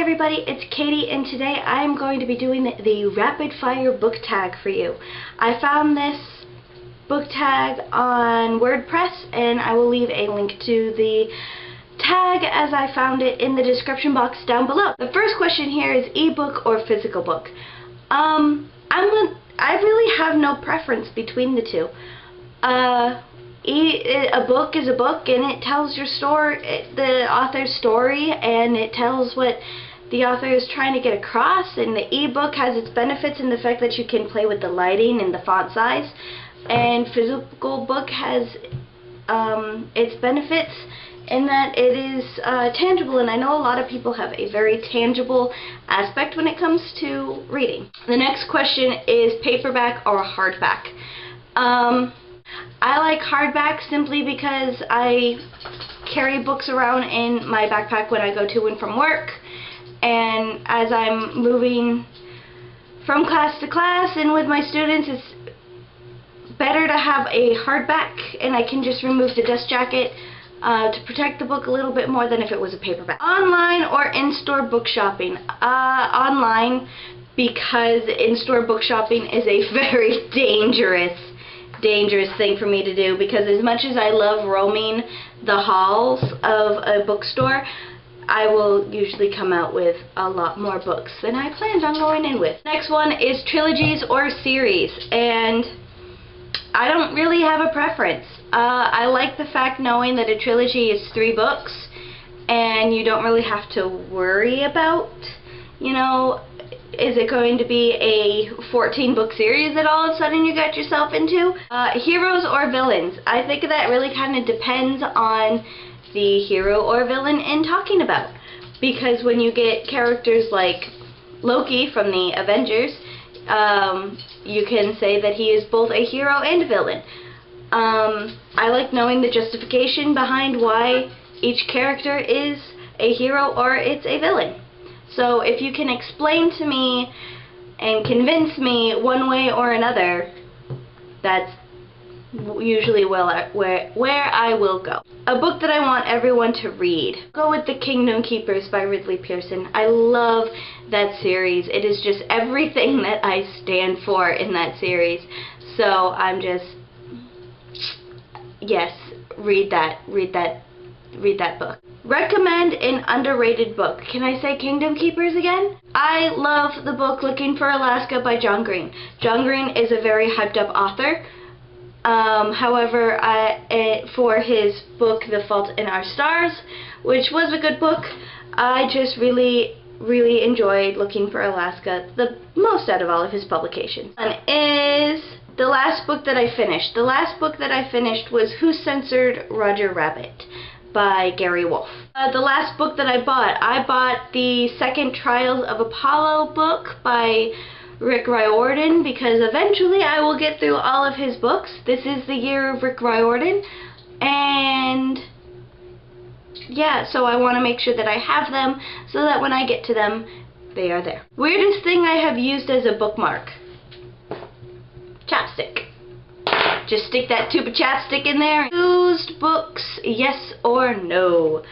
everybody, it's Katie, and today I am going to be doing the rapid fire book tag for you. I found this book tag on WordPress, and I will leave a link to the tag as I found it in the description box down below. The first question here is ebook or physical book. I really have no preference between the two. A book is a book, and it tells your story, the author's story, and it tells what the author is trying to get across. And the ebook has its benefits in the fact that you can play with the lighting and the font size, and physical book has its benefits in that it is tangible, and I know a lot of people have a very tangible aspect when it comes to reading. The next question is paperback or hardback. I like hardback simply because I carry books around in my backpack when I go to and from work, and as I'm moving from class to class and with my students, it's better to have a hardback, and I can just remove the dust jacket to protect the book a little bit more than if it was a paperback. Online or in-store book shopping? Online, because in-store book shopping is a very dangerous thing for me to do, because as much as I love roaming the halls of a bookstore, I will usually come out with a lot more books than I planned on going in with. Next one is trilogies or series, and I don't really have a preference. I like the fact knowing that a trilogy is 3 books, and you don't really have to worry about, you know, is it going to be a 14-book series that all of a sudden you got yourself into? Heroes or villains? I think that really kind of depends on the hero or villain in talking about. Because when you get characters like Loki from the Avengers, you can say that he is both a hero and a villain. I like knowing the justification behind why each character is a hero or it's a villain. So if you can explain to me and convince me one way or another, that's usually where I will go. A book that I want everyone to read. Go with The Kingdom Keepers by Ridley Pearson. I love that series. It is just everything that I stand for in that series. So I'm just, yes, read that book. Recommend an underrated book. Can I say Kingdom Keepers again? I love the book Looking for Alaska by John Green. John Green is a very hyped up author. However, for his book The Fault in Our Stars, which was a good book, I just really enjoyed Looking for Alaska the most out of all of his publications. And is the last book that I finished. The last book that I finished was Who Censored Roger Rabbit by Gary Wolfe. The last book that I bought the Second Trials of Apollo book by Rick Riordan, because eventually I will get through all of his books. This is the year of Rick Riordan, and yeah, so I want to make sure that I have them so that when I get to them, they are there. Weirdest thing I have used as a bookmark? Chapstick. Just stick that tube of chapstick in there. Used books, yes or no?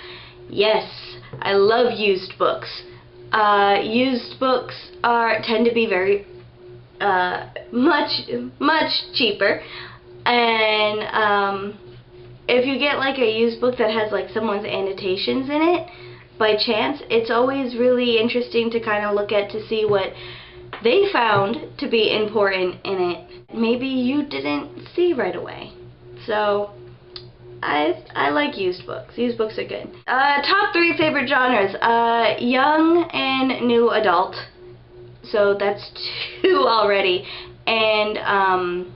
Yes, I love used books. Used books tend to be very much cheaper, and if you get like a used book that has like someone's annotations in it by chance, it's always really interesting to kind of look at to see what they found to be important in it. Maybe you didn't see right away. So I like used books. Used books are good. Top 3 favorite genres. Young and new adult. So that's 2 already. And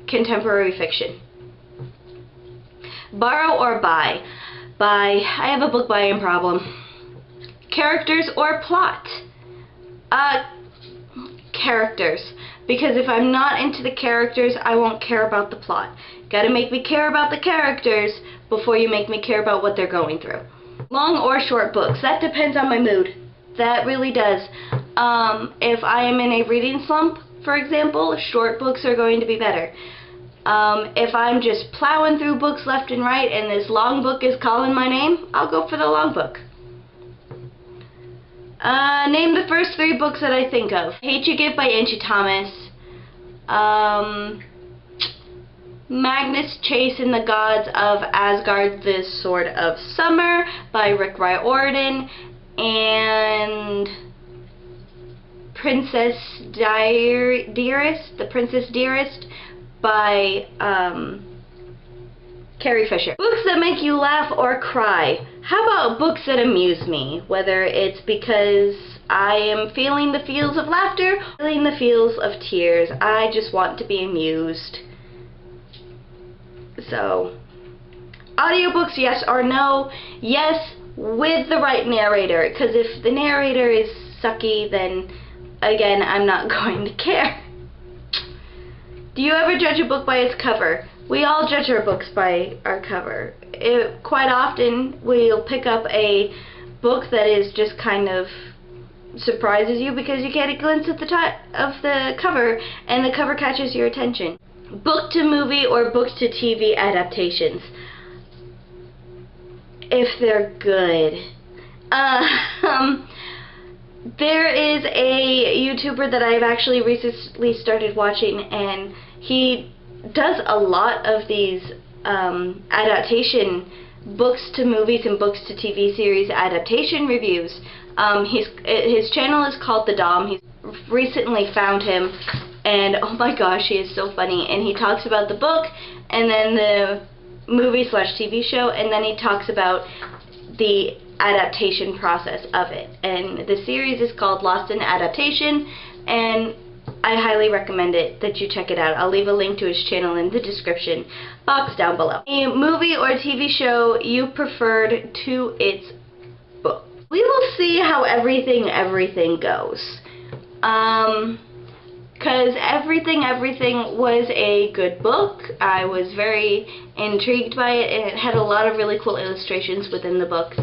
contemporary fiction. Borrow or buy? Buy. I have a book buying problem. Characters or plot? Characters. Because if I'm not into the characters, I won't care about the plot. Gotta make me care about the characters before you make me care about what they're going through. Long or short books? That depends on my mood. That really does. If I am in a reading slump, for example, short books are going to be better. If I'm just plowing through books left and right and this long book is calling my name, I'll go for the long book. Name the first 3 books that I think of. Hate You Give by Angie Thomas. Magnus Chase and the Gods of Asgard, The Sword of Summer by Rick Riordan. And Princess Dearest, The Princess Dearest by Carrie Fisher. Books that make you laugh or cry. How about books that amuse me? Whether it's because I am feeling the feels of laughter, feeling the feels of tears. I just want to be amused. So, audiobooks, yes or no? Yes, with the right narrator. Because if the narrator is sucky, then again, I'm not going to care. Do you ever judge a book by its cover? We all judge our books by our cover. Quite often, we'll pick up a book that is just kind of surprises you because you get a glimpse at the top of the cover, and the cover catches your attention. Book to movie or book to TV adaptations. If they're good. There is a YouTuber that I've actually recently started watching, and he does a lot of these adaptation books to movies and books to TV series adaptation reviews. His channel is called The Dom. He's recently found him, and oh my gosh, he is so funny. And he talks about the book, and then the movie/TV show, and then he talks about the adaptation process of it. And the series is called Lost in Adaptation, and I highly recommend it that you check it out. I'll leave a link to his channel in the description box down below. A movie or TV show you preferred to its book. We will see how everything goes. Because Everything was a good book. I was very intrigued by it, and it had a lot of really cool illustrations within the book.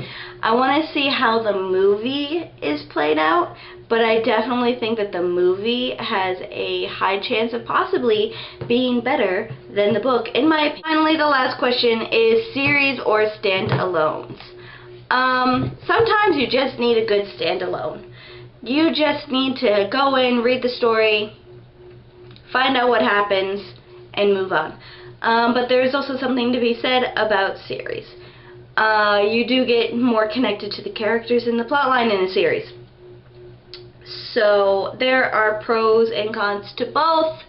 I want to see how the movie is played out, but I definitely think that the movie has a high chance of possibly being better than the book, in my opinion. Finally, the last question is series or standalones. Sometimes you just need a good standalone. You just need to go in, read the story, find out what happens, and move on. But there's also something to be said about series. You do get more connected to the characters in the plotline in a series. So there are pros and cons to both.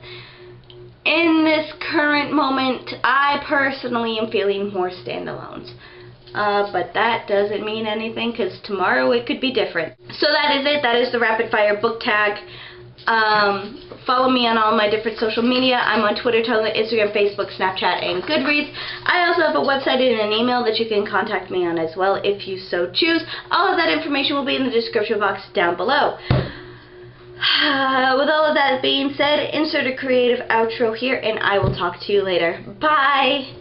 In this current moment, I personally am feeling more standalones. But that doesn't mean anything, because tomorrow it could be different. So that is it. That is the rapid fire book tag. Follow me on all my different social media. I'm on Twitter, Tumblr, Instagram, Facebook, Snapchat, and Goodreads. I also have a website and an email that you can contact me on as well if you so choose. All of that information will be in the description box down below. With all of that being said, insert a creative outro here, and I will talk to you later. Bye!